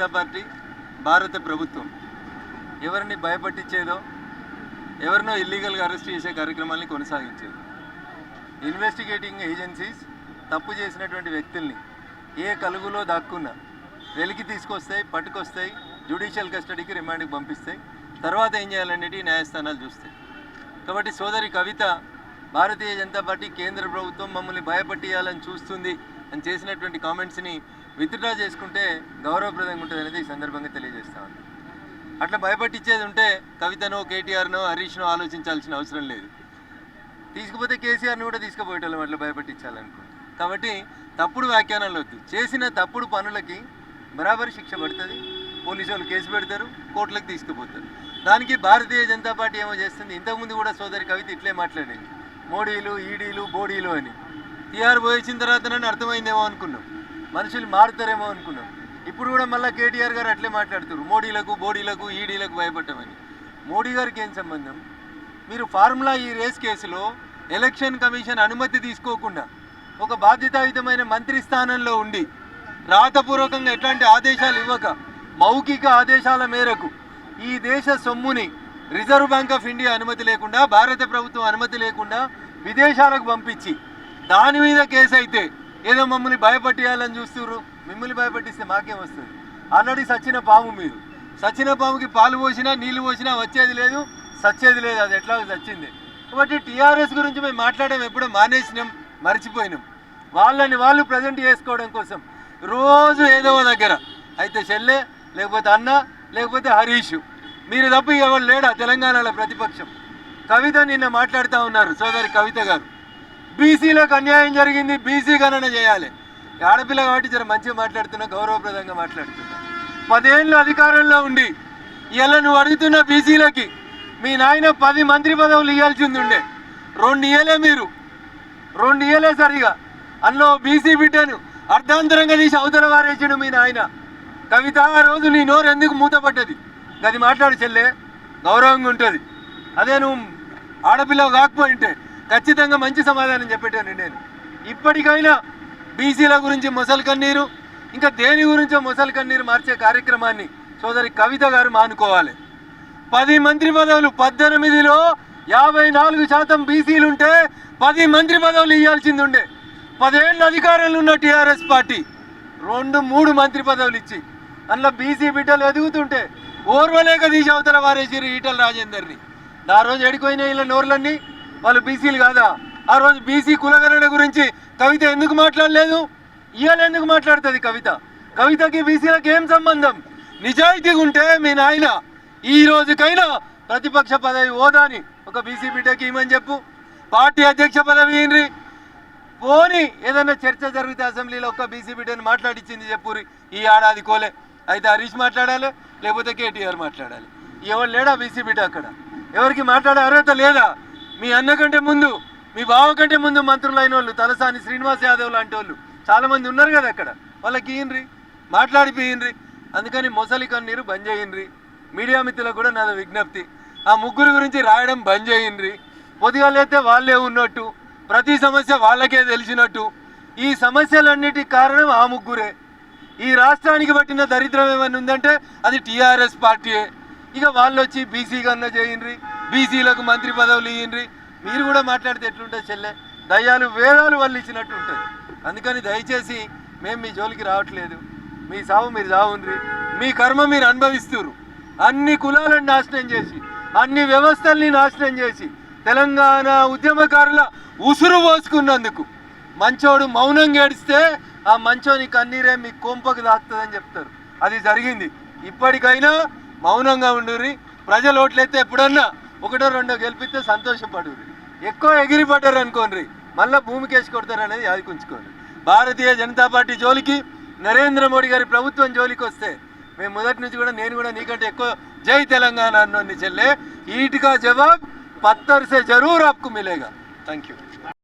Janata party భారత ప్రభుత్వం ఎవరిని భయపట్టించేదో ఎవరినో ఇల్లీగల్గా అరెస్ట్ చేసే కార్యక్రమాన్ని కొనసాగించేది. ఇన్వెస్టిగేటింగ్ ఏజెన్సీస్ తప్పు చేసినటువంటి వ్యక్తుల్ని ఏ కలుగులో దాక్కున్నా వెలికి తీసుకొస్తాయి, పట్టుకొస్తాయి, జ్యుడిషియల్ కస్టడీకి రిమాండ్కి పంపిస్తాయి. తర్వాత ఏం చేయాలనేది న్యాయస్థానాలు చూస్తాయి. కాబట్టి సోదరి కవిత భారతీయ జనతా పార్టీ కేంద్ర ప్రభుత్వం మమ్మల్ని భయపట్టియాలని చూస్తుంది అని చేసినటువంటి కామెంట్స్ని విత్డ్రా చేసుకుంటే గౌరవప్రదంగా ఉంటుంది అనేది ఈ సందర్భంగా తెలియజేస్తా ఉన్నాను. అట్లా భయపట్టించేది ఉంటే కవితనో, కేటీఆర్నో, హరీష్నో ఆలోచించాల్సిన అవసరం లేదు. తీసుకుపోతే కేసీఆర్ని కూడా తీసుకుపోయేటోళ్ళం అట్లా భయపట్టించాలనుకుంటున్నాం. కాబట్టి తప్పుడు వ్యాఖ్యానాలు వద్దు. చేసిన తప్పుడు పనులకి బరాబరి శిక్ష పడుతుంది. పోలీసు వాళ్ళు కేసు పెడతారు, కోర్టులకు తీసుకుపోతారు. దానికి భారతీయ జనతా పార్టీ ఏమో చేస్తుంది. ఇంతకుముందు కూడా సోదరి కవిత ఇట్లే మాట్లాడింది, మోడీలు, ఈడీలు, బోడీలు అని. టీఆర్ పోయించిన తర్వాత నన్ను అర్థమైందేమో అనుకున్నాం, మనుషులు మారుతారేమో అనుకున్నాం. ఇప్పుడు కూడా మళ్ళీ కేటీఆర్ గారు అట్లే మాట్లాడుతారు, మోడీలకు, బోడీలకు, ఈడీలకు భయపడమని. మోడీ గారికి ఏం సంబంధం? మీరు ఫార్ములా ఈ రేస్ కేసులో ఎలక్షన్ కమిషన్ అనుమతి తీసుకోకుండా ఒక బాధ్యతాయుతమైన మంత్రి స్థానంలో ఉండి రాతపూర్వకంగా ఎట్లాంటి ఆదేశాలు ఇవ్వక మౌఖిక ఆదేశాల మేరకు ఈ దేశ సొమ్ముని రిజర్వ్ బ్యాంక్ ఆఫ్ ఇండియా అనుమతి లేకుండా, భారత ప్రభుత్వం అనుమతి లేకుండా విదేశాలకు పంపించి దాని మీద కేసు అయితే ఏదో మమ్మల్ని భయపట్టియాలని చూస్తున్నారు. మిమ్మల్ని భయపట్టిస్తే మాకేం వస్తుంది? ఆల్రెడీ సచ్చిన పాము మీరు. సచ్చిన పాముకి పాలు పోసినా నీళ్లు పోసినా వచ్చేది లేదు, సచ్చేది లేదు. అది ఎట్లా చచ్చింది. కాబట్టి టీఆర్ఎస్ గురించి మేము మాట్లాడడం ఎప్పుడో మానేసినాం, మర్చిపోయినాం. వాళ్ళని వాళ్ళు ప్రజెంట్ చేసుకోవడం కోసం రోజు ఏదో దగ్గర అయితే చెల్లె, లేకపోతే అన్న, లేకపోతే హరీష్, మీరు తప్ప ఎవరు లేడా తెలంగాణలో ప్రతిపక్షం? కవిత నిన్న మాట్లాడుతూ ఉన్నారు, సోదరి కవిత గారు, బీసీలకు అన్యాయం జరిగింది, బీసీ గణన చేయాలి. ఆడపిల్ల కాబట్టి జర మంచిగా మాట్లాడుతున్నా, గౌరవప్రదంగా మాట్లాడుతున్నా. 10 ఏళ్ళు అధికారంలో ఉండి ఇలా నువ్వు అడుగుతున్న బీసీలకి మీ నాయన 10 మంత్రి పదవులు ఇవ్వాల్సింది ఉండే. 2 ఇయ్యలే మీరు, 2 ఇయ్యలే సరిగా. అందులో బీసీ బిడ్డను అర్ధాంతరంగా తీసి అవతల వారేసాడు మీ నాయన. కవిత, ఆ రోజు నీ నోరు ఎందుకు మూతపడ్డది? అది మాట్లాడు చెల్లె, గౌరవంగా ఉంటుంది. అదే నువ్వు ఆడపిల్ల కాకపోయింటే ఖచ్చితంగా మంచి సమాధానం చెప్పేటాను నేను. ఇప్పటికైనా బీసీల గురించి మొసలు కన్నీరు, ఇంకా దేని గురించో మొసలు కన్నీరు మార్చే కార్యక్రమాన్ని సోదరి కవిత గారు మానుకోవాలి. 10 మంత్రి పదవులు, 18లో 54% బీసీలుంటే 10 మంత్రి పదవులు ఇవ్వాల్సింది ఉండే. 10 ఏళ్ళు అధికారంలో ఉన్న టీఆర్ఎస్ పార్టీ 2-3 మంత్రి పదవులు ఇచ్చి అందులో బీసీ బిడ్డలు ఎదుగుతుంటే ఓర్వలేక తీసి అవతల వారేసారు ఈటల రాజేందర్ని. ఆ రోజు ఎడిపోయిన ఇలా నోర్లన్నీ వాళ్ళు బీసీలు కాదా? ఆ రోజు బీసీ కులగణన గురించి కవిత ఎందుకు మాట్లాడలేదు? ఇవాళ ఎందుకు మాట్లాడుతుంది కవిత? కవితకి బీసీలకు ఏం సంబంధం? నిజాయితీగా ఉంటే మీ నాయన ఈ రోజుకైనా ప్రతిపక్ష పదవి హోదాని ఒక బీసీ బిడ్డకి ఇవ్వమని చెప్పు. పార్టీ అధ్యక్ష పదవి ఇన్రి పోని. ఏదన్నా చర్చ జరిగితే అసెంబ్లీలో ఒక్క బీసీ బిడ్డని మాట్లాడించింది చెప్పురి. ఈ ఏడాది కోలే అయితే హరీష్ మాట్లాడాలి, లేకపోతే కేటీఆర్ మాట్లాడాలి. ఎవరు లేడా బీసీ బిడ్డ అక్కడ? ఎవరికి మాట్లాడే అర్హత లేదా? మీ అన్న కంటే ముందు, మీ బావ కంటే ముందు మంత్రులు అయిన వాళ్ళు, తలసాని శ్రీనివాస్ యాదవ్ లాంటి వాళ్ళు చాలామంది ఉన్నారు కదా అక్కడ. వాళ్ళకి ఇయ్యండ్రి, మాట్లాడిపోయిండ్రి. అందుకని మొసలి కన్నీరు బంద్ చేయండ్రి. మీడియా మిత్రులకు కూడా నాది విజ్ఞప్తి, ఆ ముగ్గురు గురించి రాయడం బంద్ చేయండ్రి. పొద్దుగాలైతే వాళ్ళే ఉన్నట్టు, ప్రతి సమస్య వాళ్ళకే తెలిసినట్టు. ఈ సమస్యలన్నిటికి కారణం ఆ ముగ్గురే. ఈ రాష్ట్రానికి పట్టిన దరిద్రం ఏమైనా ఉందంటే అది టీఆర్ఎస్ పార్టీయే. ఇక వాళ్ళు వచ్చి బీసీ గన్న చేయండ్రి, బీసీలకు మంత్రి పదవులు ఇయ్యండ్రి. మీరు కూడా మాట్లాడితే ఎట్లుంటుంది చెల్లె? దయ్యాలు వేదాలు వాళ్ళు ఇచ్చినట్టు ఉంటుంది. అందుకని దయచేసి మేము మీ జోలికి రావట్లేదు. మీ సావు మీరు సావుండ్రి, మీ కర్మ మీరు అనుభవిస్తున్నారు. అన్ని కులాలను నాశనం చేసి, అన్ని వ్యవస్థల్ని నాశనం చేసి, తెలంగాణ ఉద్యమకారుల ఉసురు పోసుకున్నందుకు మంచోడు మౌనంగా ఏడిస్తే ఆ మంచోని కన్నీరే మీ కొంపకు దాక్తుందని చెప్తారు. అది జరిగింది. ఇప్పటికైనా మౌనంగా ఉండుర్రి. ప్రజలు ఓట్లయితే ఎప్పుడన్నా 1-2 గెలిపిస్తే సంతోషపడుర్రి. ఎక్కువ ఎగిరిపడ్డారు అనుకోండి, మళ్ళీ భూమికి వేసి కొడతారు అనేది యాదికుంచుకోండి. భారతీయ జనతా పార్టీ జోలికి, నరేంద్ర మోడీ గారి ప్రభుత్వం జోలికి వస్తే మేము మొదటి నుంచి కూడా, నేను కూడా నీకంటే ఎక్కువ జై తెలంగాణ అన్నోని చెల్లె. ఈట్ కా జవాబ్ పత్తర్ సే జరూర్ ఆప్కు మిలేగా. Thank you.